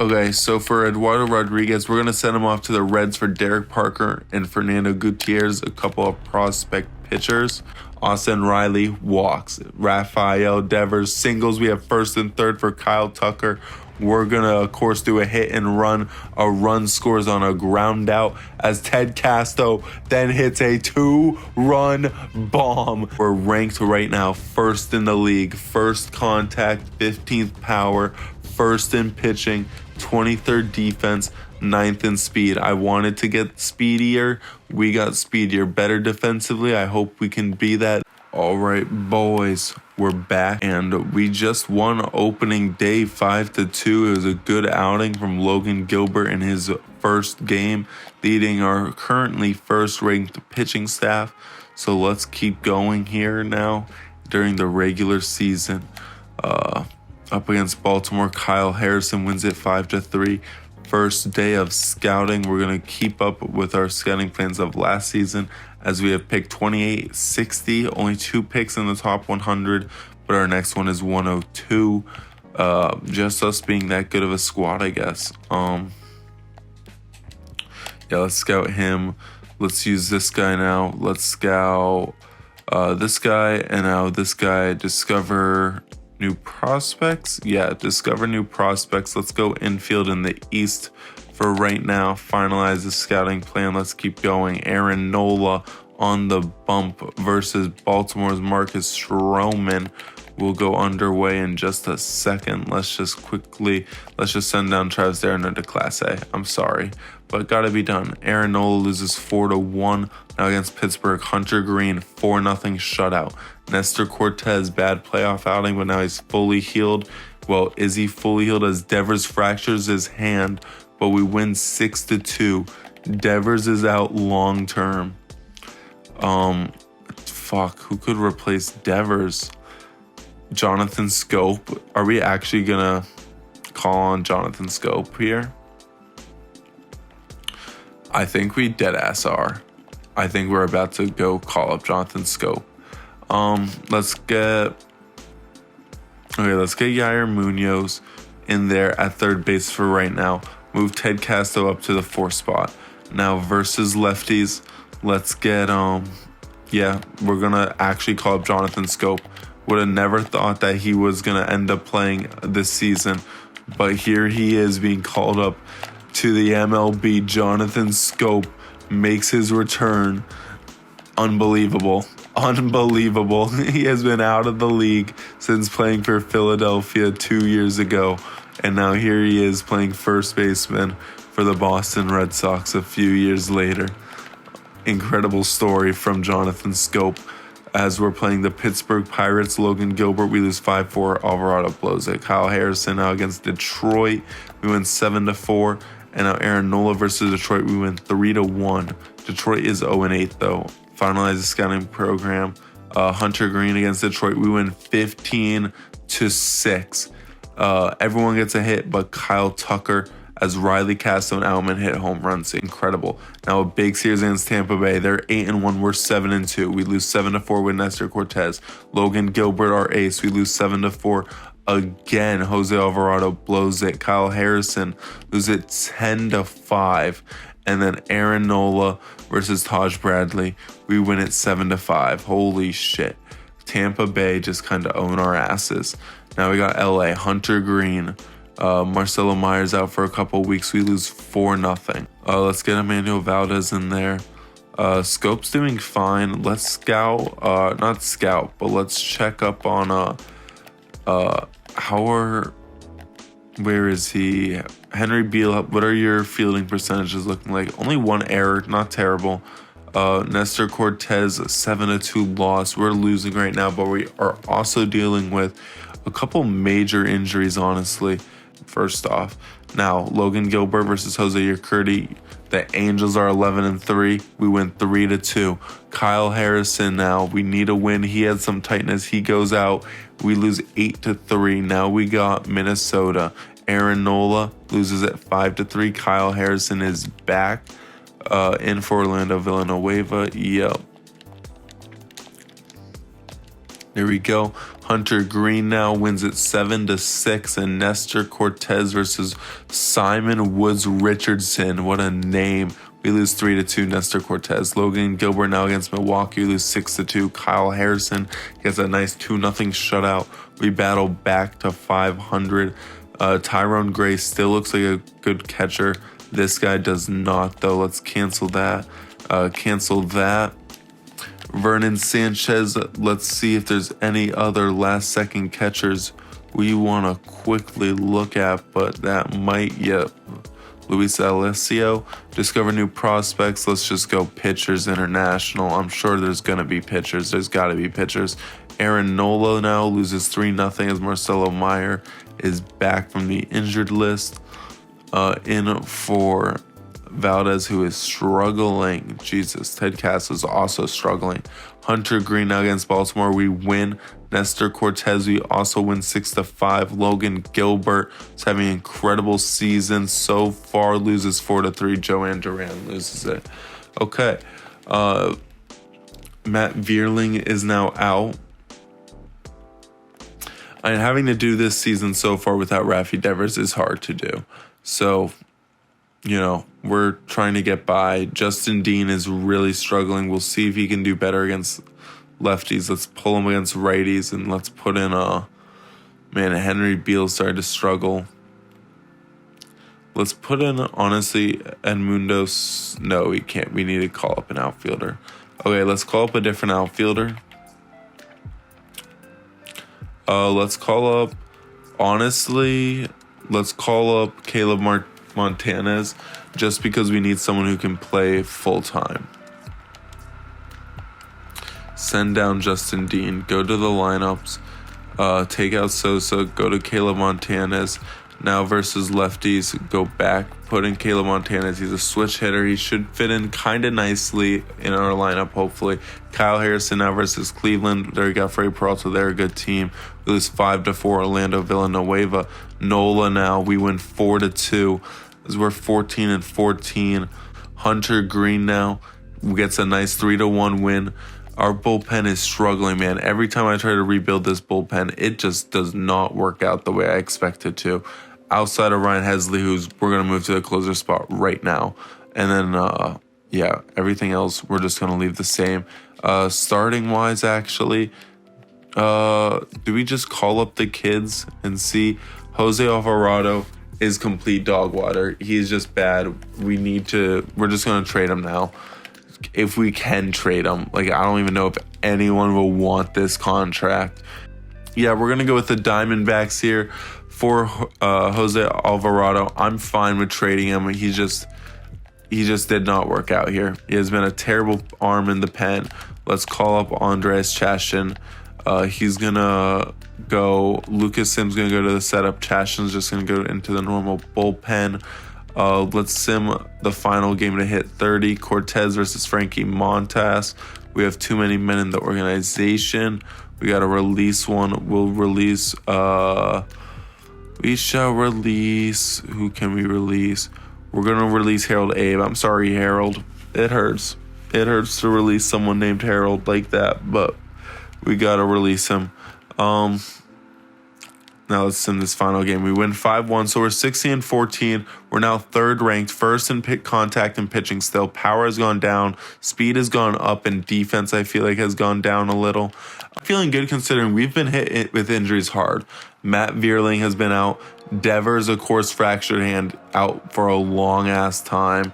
Okay, so for Eduardo Rodriguez, we're going to send him off to the Reds for Derek Parker and Fernando Gutierrez, a couple of prospect pitchers. Austin Riley walks. Rafael Devers singles. We have first and third for Kyle Tucker. We're going to, of course, do a hit and run. A run scores on a ground out as Ted Casto then hits a 2-run bomb. We're ranked right now first in the league. First contact, 15th power, first in pitching, 23rd defense, 9th in speed. I wanted to get speedier. We got speedier. Better defensively. I hope we can be that. All right, boys, we're back, and we just won opening day 5-2. It was a good outing from Logan Gilbert in his first game, leading our currently first-ranked pitching staff. So let's keep going here now during the regular season. Up against Baltimore, Kyle Harrison wins it 5-3. First day of scouting, we're going to keep up with our scouting plans of last season as we have picked 28, 60, only 2 picks in the top 100, but our next one is 102. Just us being that good of a squad, I guess. Yeah, let's scout him. Let's use this guy now. Let's scout this guy, and now this guy. Discover new prospects. Yeah, discover new prospects. Let's go infield in the East for right now. Finalize the scouting plan. Let's keep going. Aaron Nola on the bump versus Baltimore's Marcus Stroman will go underway in just a second. Let's just send down Travis Darno to Class A. I'm sorry, but gotta be done. Aaron Nola loses 4-1 now against Pittsburgh. Hunter Green 4-0 shutout. Nestor Cortez, bad playoff outing, but now he's fully healed. Well, is he fully healed as Devers fractures his hand, but we win 6-2. Devers is out long term. Who could replace Devers? Jonathan Scope. Are we actually gonna call on Jonathan Scope here? I think we deadass are. I think we're about to go call up Jonathan Scope. Let's get Yair Munoz in there at third base for right now. Move Ted Casto up to the 4th spot. Now versus lefties, let's get we're gonna actually call up Jonathan Scope. Would have never thought that he was gonna end up playing this season, but here he is being called up to the MLB. Jonathan Scope makes his return. Unbelievable. He has been out of the league since playing for Philadelphia 2 years ago, and now here he is playing first baseman for the Boston Red Sox a few years later. Incredible story from Jonathan Scope. As we're playing the Pittsburgh Pirates, Logan Gilbert, we lose 5-4. Alvarado blows it. Kyle Harrison now against Detroit, we win 7-4. And now Aaron Nola versus Detroit, we win 3-1. Detroit is 0-8 though. Finalize the scouting program. Hunter Green against Detroit, we win 15-6. Everyone gets a hit but Kyle Tucker, as Riley, Castro, and Alman hit home runs. Incredible. Now a big series against Tampa Bay. They're 8-1. We're 7-2. We lose 7-4 with Nestor Cortez. Logan Gilbert, our ace. We lose 7-4. Again, Jose Alvarado blows it. Kyle Harrison loses it 10-5. And then Aaron Nola versus Taj Bradley. We win it 7-5. Holy shit. Tampa Bay just kind of own our asses. Now we got LA. Hunter Green. Marcelo Myers out for a couple weeks. We lose 4-0. Let's get Emmanuel Valdez in there. Scope's doing fine. Let's scout. Not scout, but let's check up on where is he? Henry Beal, what are your fielding percentages looking like? Only 1 error, not terrible. Nestor Cortez, 7-2 loss. We're losing right now, but we are also dealing with a couple major injuries, honestly. First off, now Logan Gilbert versus Jose Urquidy. The Angels are 11-3. We win 3-2. Kyle Harrison now. We need a win. He had some tightness. He goes out. We lose 8-3. Now we got Minnesota. Aaron Nola loses at 5-3. Kyle Harrison is back in for Orlando Villanueva. Yep. There we go. Hunter Green now wins it 7-6, and Nestor Cortez versus Simon Woods Richardson. What a name. We lose 3-2, Nestor Cortez. Logan Gilbert now against Milwaukee. We lose 6-2. Kyle Harrison gets a nice 2-0 shutout. We battle back to 500. Tyrone Gray still looks like a good catcher. This guy does not, though. Let's cancel that. Vernon Sanchez. Let's see if there's any other last-second catchers we want to quickly look at, but that might, yep. Luis Alessio. Discover new prospects. Let's just go pitchers international. I'm sure there's going to be pitchers. There's got to be pitchers. Aaron Nola now loses 3-0 as Marcelo Meyer is back from the injured list. In for Valdez, who is struggling. Jesus, Ted Cass is also struggling. Hunter Green now against Baltimore. We win. Nestor Cortez, we also win 6-5. Logan Gilbert is having an incredible season so far. Loses 4-3. Joanne Duran loses it. Okay. Matt Vierling is now out. And having to do this season so far without Rafi Devers is hard to do. So, we're trying to get by. Justin Dean is really struggling. We'll see if he can do better against lefties. Let's pull him against righties, and let's put in Henry Beal started to struggle. Let's put in, honestly, Edmundo. No, we can't. We need to call up an outfielder. Okay, let's call up a different outfielder. Let's call up Caleb Montanez, just because we need someone who can play full-time. Send down Justin Dean. Go to the lineups. Take out Sosa. Go to Caleb Montanez. Now versus lefties, go back. Put in Caleb Montanez. He's a switch hitter. He should fit in kind of nicely in our lineup, hopefully. Kyle Harrison now versus Cleveland. There you got Freddie Peralta. They're a good team. We lose 5-4. Orlando Villanueva. Nola now. We win 4-2. As we're 14-14. Hunter Green now gets a nice 3-1 win. Our bullpen is struggling, man. Every time I try to rebuild this bullpen, it just does not work out the way I expect it to. Outside of Ryan Hesley, we're going to move to the closer spot right now. And then, everything else, we're just going to leave the same. Starting-wise, actually, do we just call up the kids and see? Jose Alvarado is complete dog water. He's just bad. We're just going to trade him now. If we can trade him. I don't even know if anyone will want this contract. Yeah, we're going to go with the Diamondbacks here for Jose Alvarado. I'm fine with trading him. He just did not work out here. He has been a terrible arm in the pen. Let's call up Andres Chashin. He's going to go. Lucas Sims going to go to the setup. Chashin's just going to go into the normal bullpen. Let's sim the final game to hit 30. Cortez versus Frankie Montas. We have too many men in the organization. We got to release one. We'll release. We shall release. Who can we release? We're going to release Harold Abe. I'm sorry, Harold. It hurts. It hurts to release someone named Harold like that, but we got to release him. Now let's sim this final game. We win 5-1, so we're 16-14. We're now third ranked, first in contact and pitching still. Power has gone down. Speed has gone up, and defense, I feel like, has gone down a little. I'm feeling good considering we've been hit with injuries hard. Matt Vierling has been out. Devers, of course, fractured hand, out for a long-ass time.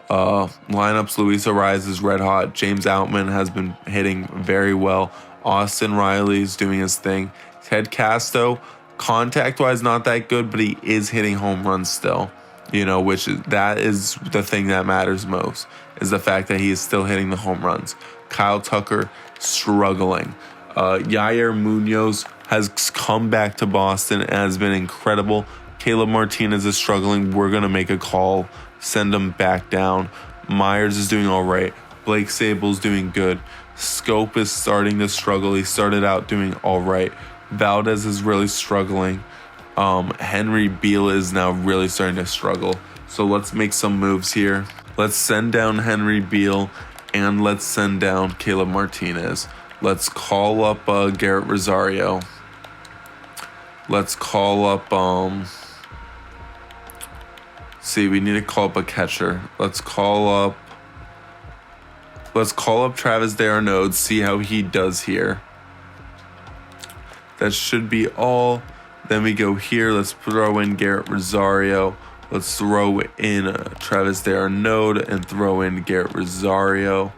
Lineups, Luis Ariz is red hot. James Outman has been hitting very well. Austin Riley's doing his thing. Ted Casto, contact-wise, not that good, but he is hitting home runs still, that is the thing that matters most, is the fact that he is still hitting the home runs. Kyle Tucker, struggling. Yair Munoz has come back to Boston and has been incredible. Caleb Martinez is struggling. We're going to make a call, send him back down. Myers is doing all right. Blake Sable's doing good. Scope is starting to struggle. He started out doing all right. Valdez is really struggling. Henry Beal is now really starting to struggle. So let's make some moves here. Let's send down Henry Beal and let's send down Caleb Martinez. Let's call up Garrett Rosario. Let's call up, see, we need to call up a catcher. Let's call up Travis d'Arnaud, see how he does here. That should be all. Then we go here. Let's throw in Garrett Rosario. Let's throw in Travis d'Arnaud and throw in Garrett Rosario.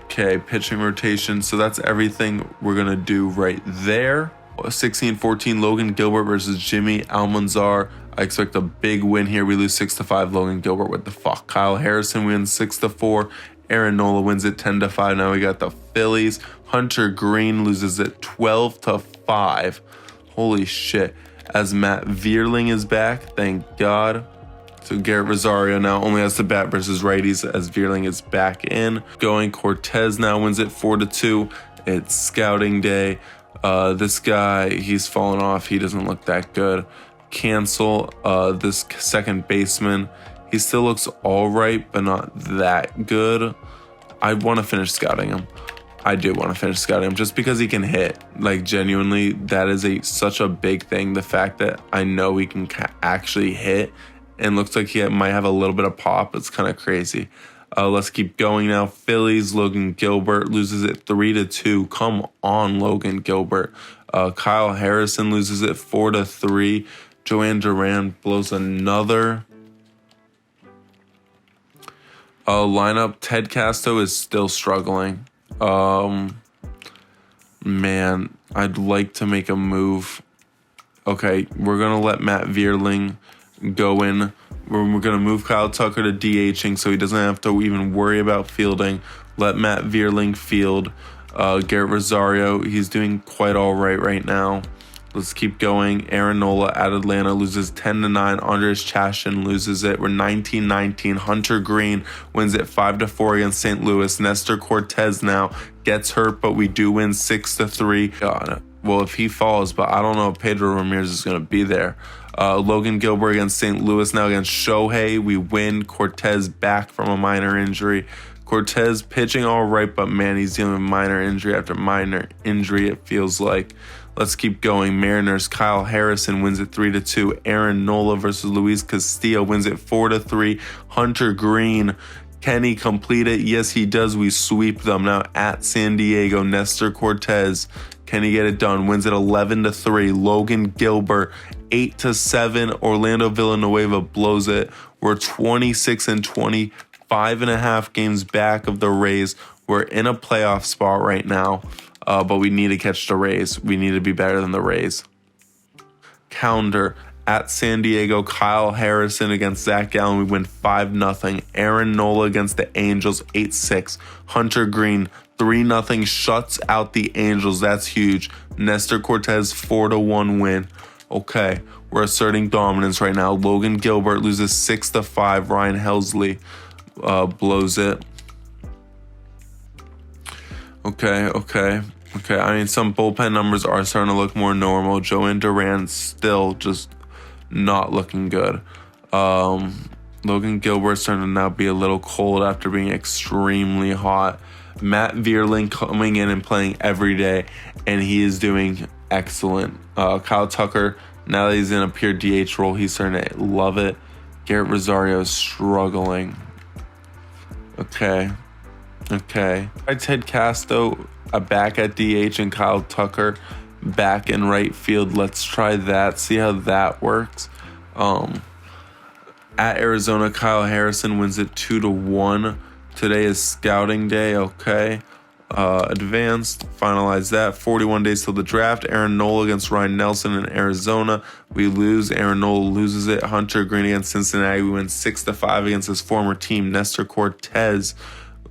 Okay, pitching rotation. So that's everything we're going to do right there. 16-14, Logan Gilbert versus Jimmy Almanzar. I expect a big win here. We lose 6-5. Logan Gilbert, what the fuck? Kyle Harrison wins 6-4. Aaron Nola wins it 10-5. Now we got the Phillies. Hunter Green loses it 12-5. Holy shit. As Matt Vierling is back, thank God. So Garrett Rosario now only has to bat versus righties as Vierling is back in. Going Cortez now wins it 4-2. It's scouting day. This guy, he's fallen off. He doesn't look that good. Cancel this second baseman. He still looks all right, but not that good. I want to finish scouting him. I do want to finish scouting him just because he can hit. Like, genuinely, that is such a big thing. The fact that I know he can actually hit and looks like he might have a little bit of pop. It's kind of crazy. Let's keep going now. Phillies, Logan Gilbert loses it 3-2. Come on, Logan Gilbert. Kyle Harrison loses it 4-3. Joanne Duran blows another lineup. Ted Casto is still struggling. Man, I'd like to make a move. Okay, we're going to let Matt Vierling go in. We're going to move Kyle Tucker to DHing so he doesn't have to even worry about fielding. Let Matt Vierling field. Garrett Rosario, he's doing quite all right now. Let's keep going. Aaron Nola at Atlanta loses 10-9. Andres Chashin loses it. We're 19-19. Hunter Green wins it 5-4 against St. Louis. Nestor Cortez now gets hurt, but we do win 6-3. God, well, if he falls, but I don't know if Pedro Ramirez is going to be there. Logan Gilbert against St. Louis now against Shohei. We win. Cortez back from a minor injury. Cortez pitching all right, but man, he's dealing with minor injury after minor injury, it feels like. Let's keep going. Mariners, Kyle Harrison wins it 3-2. Aaron Nola versus Luis Castillo wins it 4-3. Hunter Green, can he complete it? Yes, he does. We sweep them. Now at San Diego, Nestor Cortez, can he get it done? Wins it 11-3. Logan Gilbert, 8-7. Orlando Villanueva blows it. We're 26-20, 5.5 games back of the Rays. We're in a playoff spot right now. But we need to catch the Rays. We need to be better than the Rays. Calendar at San Diego. Kyle Harrison against Zach Gallen. We win 5-0. Aaron Nola against the Angels. 8-6. Hunter Green 3-0. Shuts out the Angels. That's huge. Nestor Cortez 4-1 win. Okay, we're asserting dominance right now. Logan Gilbert loses 6-5. Ryan Helsley blows it. Okay. I mean, some bullpen numbers are starting to look more normal. Joanne Duran still just not looking good. Logan Gilbert starting to now be a little cold after being extremely hot. Matt Vierling coming in and playing every day, and he is doing excellent. Kyle Tucker, now that he's in a pure DH role, he's starting to love it. Garrett Rosario is struggling. Okay. Ted Casto back at DH and Kyle Tucker back in right field. Let's try that. See how that works. At Arizona, Kyle Harrison wins it 2-1. Today is scouting day. Okay. Advanced. Finalize that. 41 days till the draft. Aaron Nola against Ryan Nelson in Arizona. We lose. Aaron Nola loses it. Hunter Green against Cincinnati. We win 6-5 against his former team. Nestor Cortez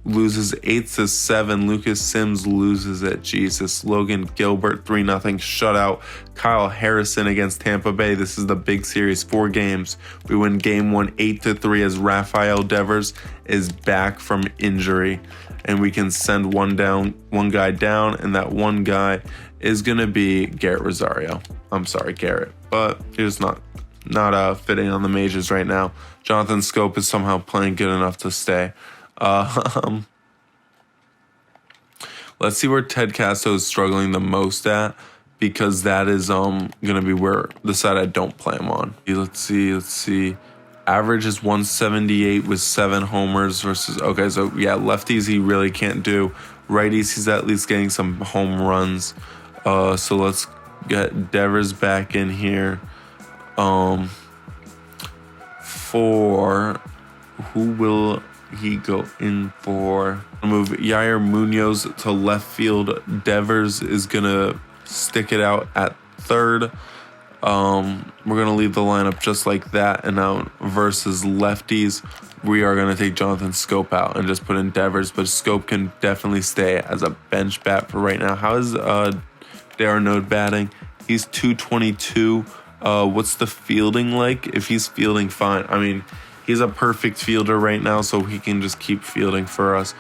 loses 8-7. Lucas Sims loses it. Jesus. Logan Gilbert 3-0 shutout. Kyle Harrison against Tampa Bay. This is the big series. 4 games. We win game 1 8-3 as Rafael Devers is back from injury. And we can send one guy down, and that one guy is gonna be Garrett Rosario. I'm sorry, Garrett, but he's not fitting on the majors right now. Jonathan Scope is somehow playing good enough to stay. Let's see where Ted Casto is struggling the most at, because that is gonna be where the side I don't play him on. Let's see. Average is 178 with 7 homers versus, okay, so yeah, lefties he really can't do. Righties he's at least getting some home runs. So let's get Devers back in here. For who will he go in for? Move Yair Munoz to left field. Devers is gonna stick it out at third. We're gonna leave the lineup just like that, and now versus lefties, we are gonna take Jonathan Scope out and just put in Devers, but Scope can definitely stay as a bench bat for right now. How is Darren batting? He's 222. What's the fielding like? If he's fielding fine, I mean, he's a perfect fielder right now, so he can just keep fielding for us.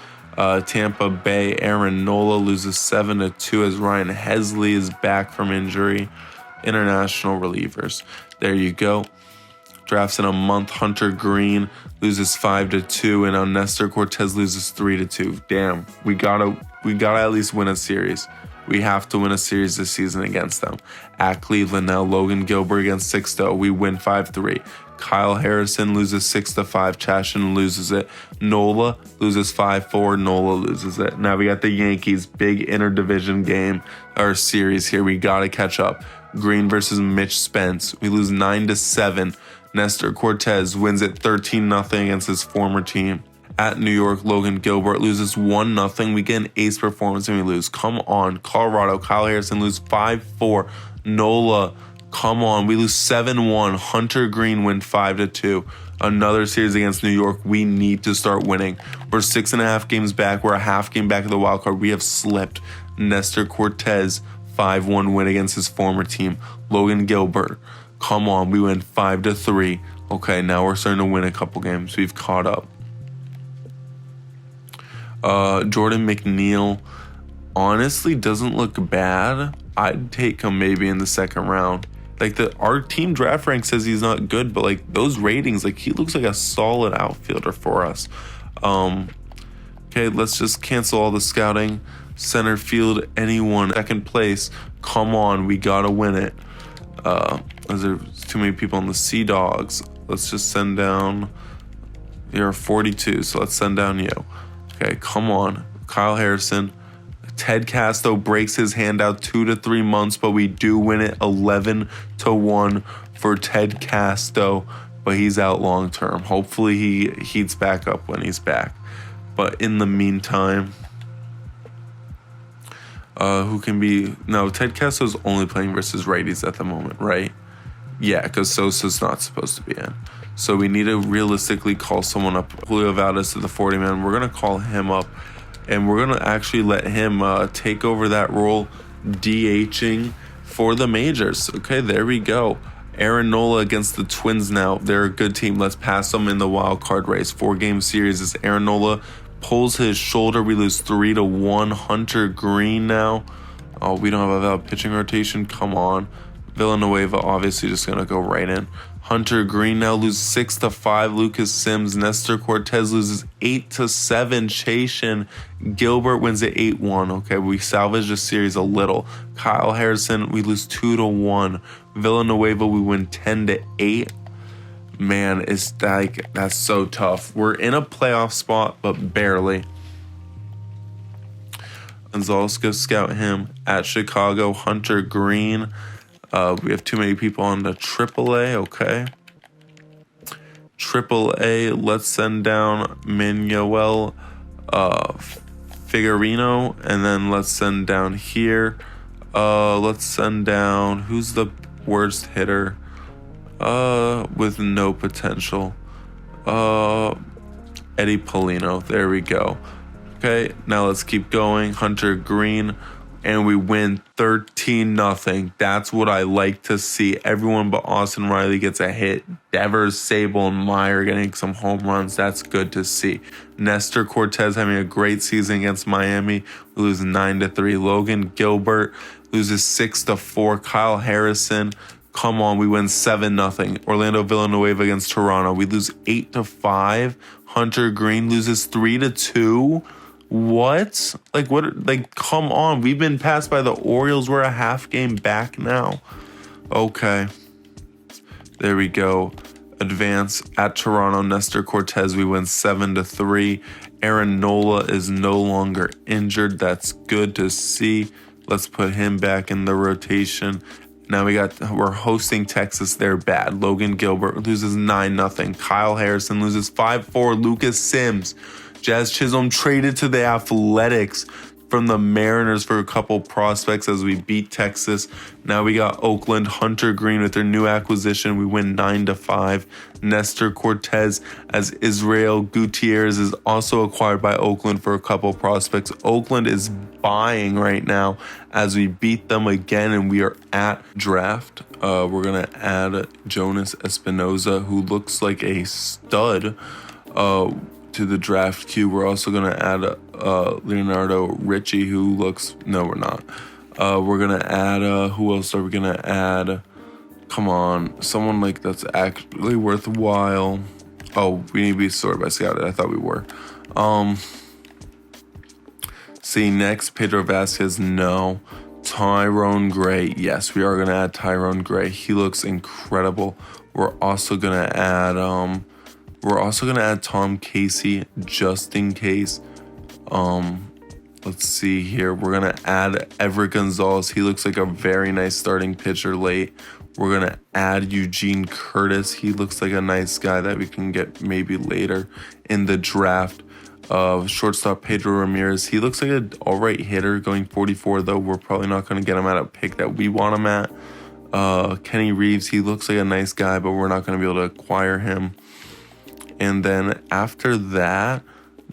Tampa Bay, Aaron Nola loses 7-2 as Ryan Hesley is back from injury. International relievers. There you go. Drafts in a month. Hunter Green loses 5-2, and now Nestor Cortez loses 3-2. Damn, we gotta at least win a series. We have to win a series this season against them. At Cleveland now, Logan Gilbert against Sixto. We win 5-3. Kyle Harrison loses 6-5. Chashin loses it. Nola loses 5-4. Nola loses it. Now we got the Yankees. Big interdivision game or series here. We gotta catch up. Green versus Mitch Spence. We lose 9-7. Nestor Cortez wins it 13-0 against his former team. At New York, Logan Gilbert loses 1-0. We get an ace performance and we lose. Come on. Colorado, Kyle Harrison loses 5-4. Nola, come on. We lose 7-1. Hunter Green win 5-2. Another series against New York. We need to start winning. We're 6.5 games back. We're a half game back of the wild card. We have slipped. Nestor Cortez, 5-1 win against his former team. Logan Gilbert, come on. We win 5-3. Okay, now we're starting to win a couple games. We've caught up. Jordan McNeil honestly doesn't look bad. I'd take him maybe in the second round. Like our team draft rank says he's not good, but like those ratings, like he looks like a solid outfielder for us. Okay, let's just cancel all the scouting. Center field, anyone, second place. Come on, we gotta win it. There's too many people on the Sea Dogs. Let's just send down. You're 42, so let's send down you. Okay, come on. Kyle Harrison. Ted Casto breaks his hand out 2 to 3 months, but we do win it 11-1 for Ted Casto, but he's out long term. Hopefully he heats back up when he's back. But in the meantime, who can be... No, Ted Casto's only playing versus righties at the moment, right? Yeah, because Sosa's not supposed to be in. So we need to realistically call someone up. Julio Valdez to the 40-man. We're going to call him up, and we're going to actually let him take over that role, DHing for the majors. Okay, there we go. Aaron Nola against the Twins now. They're a good team. Let's pass them in the wild card race. 4-game series as Aaron Nola pulls his shoulder. We lose 3-1. Hunter Green now. Oh, we don't have a valid pitching rotation. Come on. Villanueva obviously just going to go right in. Hunter Green now loses 6-5. Lucas Sims. Nestor Cortez loses 8-7. Chashin Gilbert wins it 8-1. Okay, we salvaged the series a little. Kyle Harrison, we lose 2-1. Villanueva, we win 10-8. Man, it's like that's so tough. We're in a playoff spot, but barely. And so let's go scout him at Chicago. Hunter Green. We have too many people on the AAA. Okay. AAA. Let's send down Manuel Figueroa, and then let's send down here. Let's send down who's the worst hitter with no potential. Eddie Polino. There we go. Okay, now let's keep going. Hunter Green. And we win 13-0. That's what I like to see. Everyone but Austin Riley gets a hit. Devers, Sable, and Meyer getting some home runs. That's good to see. Nestor Cortez having a great season against Miami. We lose 9-3. Logan Gilbert loses 6-4. Kyle Harrison. Come on, we win 7-0. Orlando Villanueva against Toronto. We lose 8-5. Hunter Green loses 3-2. What? Like, what? Like, come on. We've been passed by the Orioles. We're a half game back now. Okay. There we go. Advance at Toronto. Nestor Cortez, we win 7-3. Aaron Nola is no longer injured. That's good to see. Let's put him back in the rotation. Now we're hosting Texas. They're bad. Logan Gilbert loses 9-0. Kyle Harrison loses 5-4. Lucas Sims. Jazz Chisholm traded to the Athletics from the Mariners for a couple prospects as we beat Texas. Now we got Oakland. Hunter Green with their new acquisition. We win 9-5. Nestor Cortez as Israel Gutierrez is also acquired by Oakland for a couple prospects. Oakland is buying right now as we beat them again, and we are at draft. We're going to add Jonas Espinoza, who looks like a stud, to the draft queue. We're also going to add Leonardo Ricci, who looks... No, we're not. We're going to add... who else are we going to add? Come on. Someone like that's actually worthwhile. Oh, we need to be sorted by scouted. I thought we were. See, next, Pedro Vasquez, no. Tyrone Gray, yes, we are going to add Tyrone Gray. He looks incredible. We're also going to add... Tom Casey just in case. Let's see here. We're going to add Everett Gonzalez. He looks like a very nice starting pitcher late. We're going to add Eugene Curtis. He looks like a nice guy that we can get maybe later in the draft. Shortstop Pedro Ramirez. He looks like an all right hitter going 44, though. We're probably not going to get him at a pick that we want him at. Kenny Reeves. He looks like a nice guy, but we're not going to be able to acquire him. And then after that,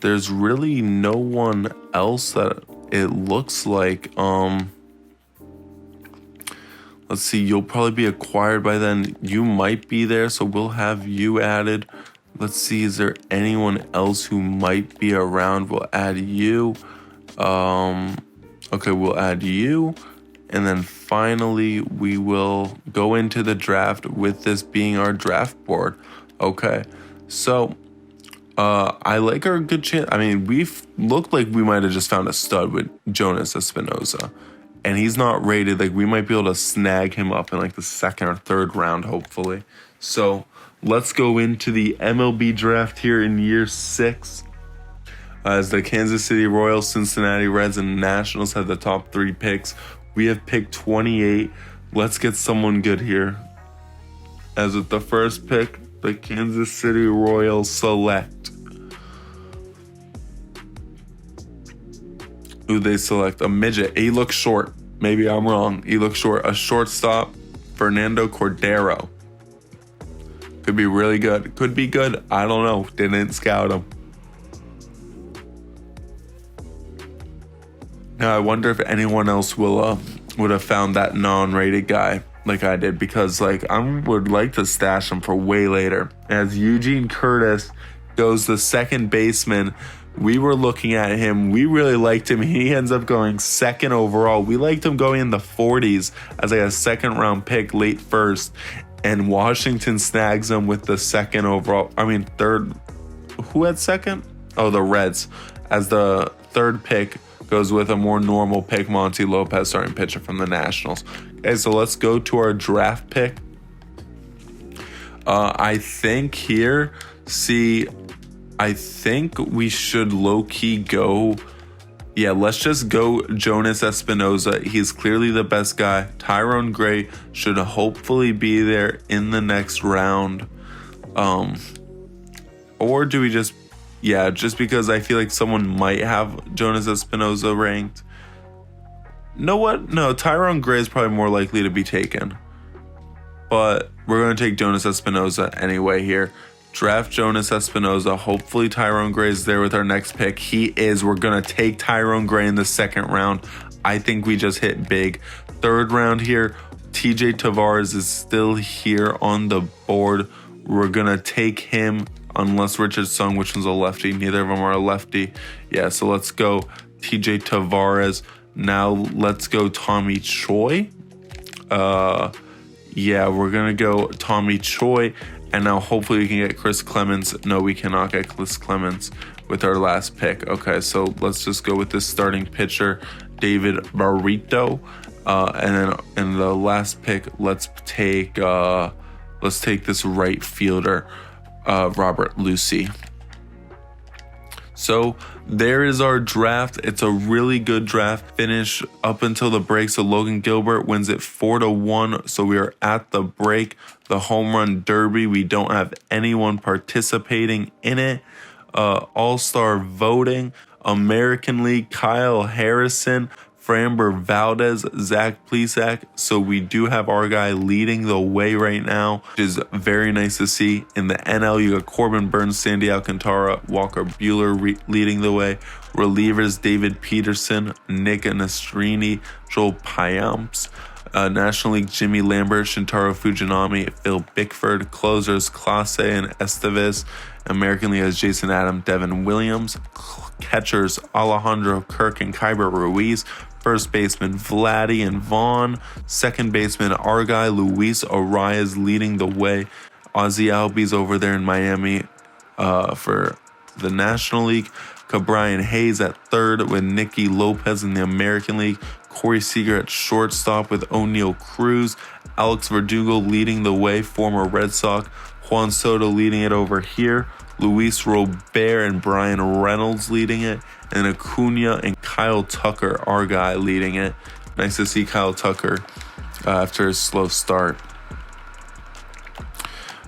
there's really no one else that it looks like. Let's see, you'll probably be acquired by then. You might be there, so we'll have you added. Let's see, is there anyone else who might be around? We'll add you. Okay, we'll add you. And then finally, we will go into the draft with this being our draft board. Okay. So, I like our good chance. I mean, we've looked like we might have just found a stud with Jonas Espinoza. And he's not rated. Like, we might be able to snag him up in, like, the second or third round, hopefully. So, let's go into the MLB draft here in year 6. As the Kansas City Royals, Cincinnati Reds, and Nationals have the top 3 picks. We have picked 28. Let's get someone good here. As with the first pick, the Kansas City Royals select. Who they select? A midget. He looks short. Maybe I'm wrong. He looks short. A shortstop, Fernando Cordero. Could be really good. Could be good. I don't know. Didn't scout him. Now I wonder if anyone else will would have found that non-rated guy like I did, because like I would like to stash him for way later. As Eugene Curtis goes the second baseman, we were looking at him. We really liked him. He ends up going second overall. We liked him going in the 40s as like a second round pick, late first. And Washington snags him with the second overall. I mean, third. Who had second? Oh, the Reds. As the third pick goes with a more normal pick, Monty Lopez, starting pitcher from the Nationals. Okay, so let's go to our draft pick. I think here, I think we should low-key go. Yeah, let's just go Jonas Espinoza. He's clearly the best guy. Tyrone Gray should hopefully be there in the next round. Or do we just... Yeah, just because I feel like someone might have Jonas Espinoza ranked. Know what? No, Tyrone Gray is probably more likely to be taken. But we're going to take Jonas Espinoza anyway here. Draft Jonas Espinoza. Hopefully Tyrone Gray is there with our next pick. He is. We're going to take Tyrone Gray in the second round. I think we just hit big. Third round here, TJ Tavares is still here on the board. We're going to take him unless Richard Sung, which one's a lefty. Neither of them are a lefty. Yeah, so let's go TJ Tavares. Now let's go Tommy Choi. Yeah, we're going to go Tommy Choi. And now hopefully we can get Chris Clemens. No, we cannot get Chris Clemens. with our last pick. Okay, so let's just go with this starting pitcher, David Barreto. And then in the last pick, let's take this right fielder, Robert Lucey. So there is our draft. It's a really good draft finish up until the break. So Logan Gilbert wins it 4-1. So we are at the break. The home run derby. We don't have anyone participating in it. All-star voting. American League, Kyle Harrison, Framber Valdez, Zach Plesac. So we do have our guy leading the way right now, which is very nice to see. In the NL, you got Corbin Burns, Sandy Alcantara, Walker Buehler leading the way. Relievers, David Peterson, Nick Nastrini, Joel Payamps. National League, Jimmy Lambert, Shintaro Fujinami, Phil Bickford. Closers, Clase and Estevez. American League has Jason Adam, Devin Williams. Catchers, Alejandro Kirk and Kyber Ruiz. First baseman, Vladdy and Vaughn. Second baseman, our guy, Luis Arias, leading the way. Ozzy Albies over there in Miami for the National League. Cabrian Hayes at third with Nicky Lopez in the American League. Corey Seager at shortstop with O'Neal Cruz. Alex Verdugo leading the way, former Red Sox. Juan Soto leading it over here. Luis Robert and Brian Reynolds leading it. And Acuna and Kyle Tucker, our guy, leading it. Nice to see Kyle Tucker after his slow start.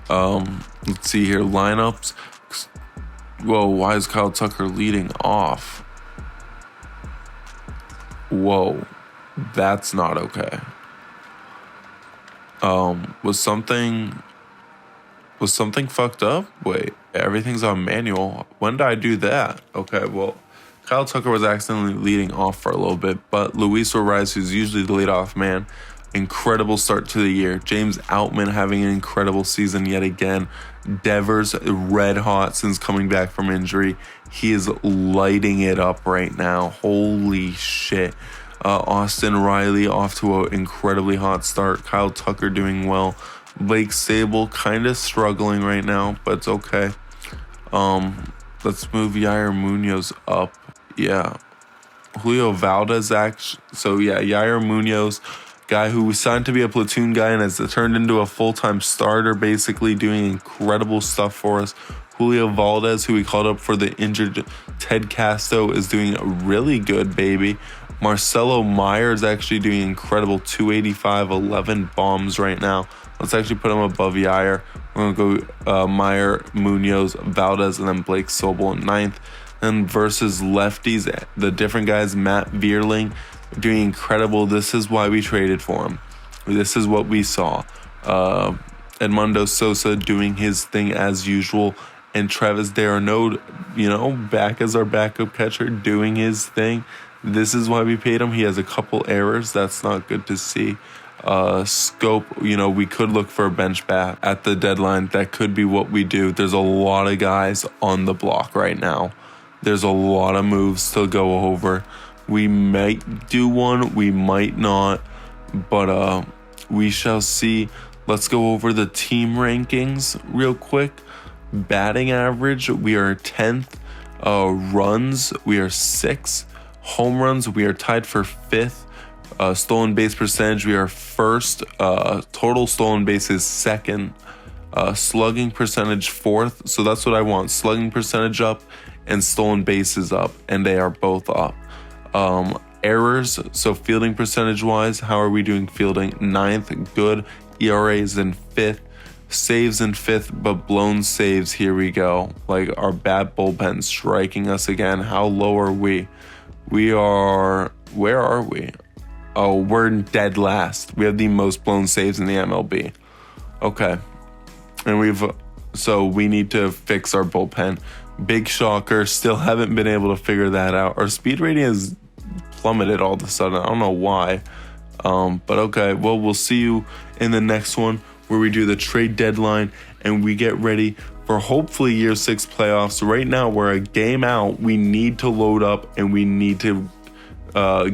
Let's see here. Lineups. Whoa, why is Kyle Tucker leading off? Whoa, that's not okay. Was something fucked up? Wait, everything's on manual. When did I do that? Okay, well, Kyle Tucker was accidentally leading off for a little bit, but Luis Arias, who's usually the leadoff man, incredible start to the year. James Outman having an incredible season yet again. Devers red hot since coming back from injury. He is lighting it up right now. Holy shit. Austin Riley off to an incredibly hot start. Kyle Tucker doing well. Blake Sable kind of struggling right now, but it's okay. Let's move Yair Munoz up. Yeah. Julio Valdez actually. So yeah, Yair Munoz, guy who was signed to be a platoon guy and has turned into a full-time starter, basically doing incredible stuff for us. Julio Valdez, who we called up for the injured Ted Casto, is doing really good, baby. Marcelo Meyer is actually doing incredible, 285, 11 bombs right now. Let's actually put him above Yair. We're going to go Meyer, Munoz, Valdez, and then Blake Sobel in ninth. And versus lefties, the different guys, Matt Vierling, doing incredible. This is why we traded for him. This is what we saw. Edmundo Sosa doing his thing as usual. And Travis d'Arnaud, back as our backup catcher, doing his thing. This is why we paid him. He has a couple errors. That's not good to see. Scope, we could look for a bench bat at the deadline. That could be what we do. There's a lot of guys on the block right now. There's a lot of moves to go over. We might do one, we might not, but we shall see. Let's go over the team rankings real quick. Batting average, we are 10th. Runs, we are 6th. Home runs, we are tied for 5th. Stolen base percentage, we are 1st. Total stolen bases, 2nd. Slugging percentage, 4th. So that's what I want. Slugging percentage up and stolen bases up, and they are both up. Errors, so fielding percentage wise, how are we doing fielding? 9th, good. ERA is in 5th. Saves in 5th, but blown saves, here we go. Like our bad bullpen striking us again. How low are we? Where are we? Oh, we're dead last. We have the most blown saves in the MLB. Okay. And so we need to fix our bullpen. Big shocker. Still haven't been able to figure that out. Our speed rating has plummeted all of a sudden. I don't know why. But okay. Well, we'll see you in the next one where we do the trade deadline and we get ready for hopefully year 6 playoffs. Right now, we're a game out. We need to load up and we need to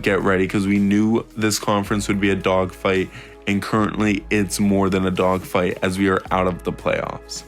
get ready because we knew this conference would be a dogfight. And currently, it's more than a dogfight as we are out of the playoffs.